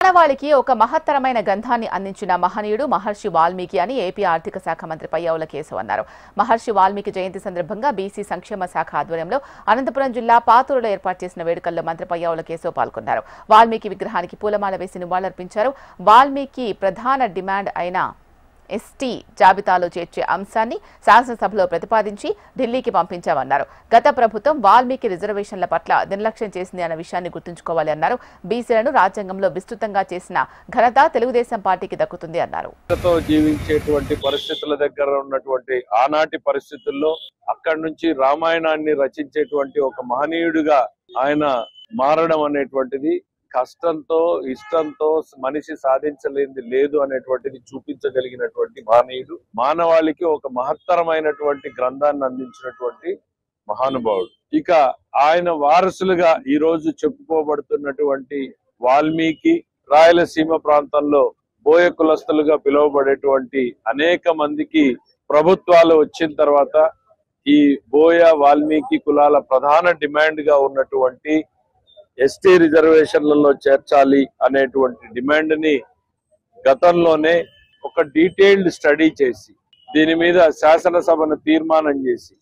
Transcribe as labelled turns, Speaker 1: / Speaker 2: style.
Speaker 1: మానవాళికి ఒక మహత్తరమైన గంధాన్ని అందించిన మహనీయుడు మహర్షి వాల్మీకి అని ఏపీ ఆర్థిక శాఖ మంత్రి పయ్యావుల కేశవ్ అన్నారు. మహర్షి వాల్మీకి జయంతి సందర్భంగా బీసీ సంక్షేమ శాఖ ఆధ్వర్యంలో అనంతపురం జిల్లా పాతూరులో ఏర్పాటు చేసిన వేడుకల్లో మంత్రి పయ్యావుల కేశవ్ పాల్గొన్నారు. వాల్మీకి విగ్రహానికి పూలమాల వేసి నివాళులర్పించారు. వాల్మీకి ప్రధాన డిమాండ్ అయిన ఎస్టీ జాబితాలో చేర్చే అంశాన్ని శాసనసభలో ప్రతిపాదించి ఢిల్లీకి పంపించామన్నారు. గత ప్రభుత్వం వాల్మీకి రిజర్వేషన్ల పట్ల నిర్లక్ష్యం చేసింది అన్న విషయాన్ని గుర్తుంచుకోవాలి అన్నారు. బీసీలను రాజ్యాంగంలో విస్తృతంగా చేసిన ఘనత తెలుగుదేశం పార్టీకి దక్కుతుంది అన్నారు.
Speaker 2: జీవించేటువంటి పరిస్థితుల దగ్గర ఉన్నటువంటి ఆనాటి పరిస్థితుల్లో అక్కడి నుంచి రామాయణాన్ని రచించేటువంటి ఒక మహనీయుడిగా ఆయన మారడం అనేటువంటిది కష్టంతో ఇష్టంతో మనిషి సాధించలేనిది లేదు అనేటువంటిది చూపించగలిగినటువంటి మహనీయుడు. మానవాళికి ఒక మహత్తరమైనటువంటి గ్రంథాన్ని అందించినటువంటి మహానుభావుడు. ఇక ఆయన వారసులుగా ఈ రోజు చెప్పుకోబడుతున్నటువంటి వాల్మీకి రాయలసీమ ప్రాంతంలో బోయ కులస్తులుగా పిలువబడేటువంటి అనేక మందికి ప్రభుత్వాలు వచ్చిన తర్వాత ఈ బోయ వాల్మీకి కులాల ప్రధాన డిమాండ్ గా ఉన్నటువంటి ఎస్టీ రిజర్వేషన్లలో చేర్చాలి అనేటువంటి డిమాండ్ ని గతంలోనే ఒక డీటెయిల్డ్ స్టడీ చేసి దీని మీద శాసనసభను తీర్మానం చేసి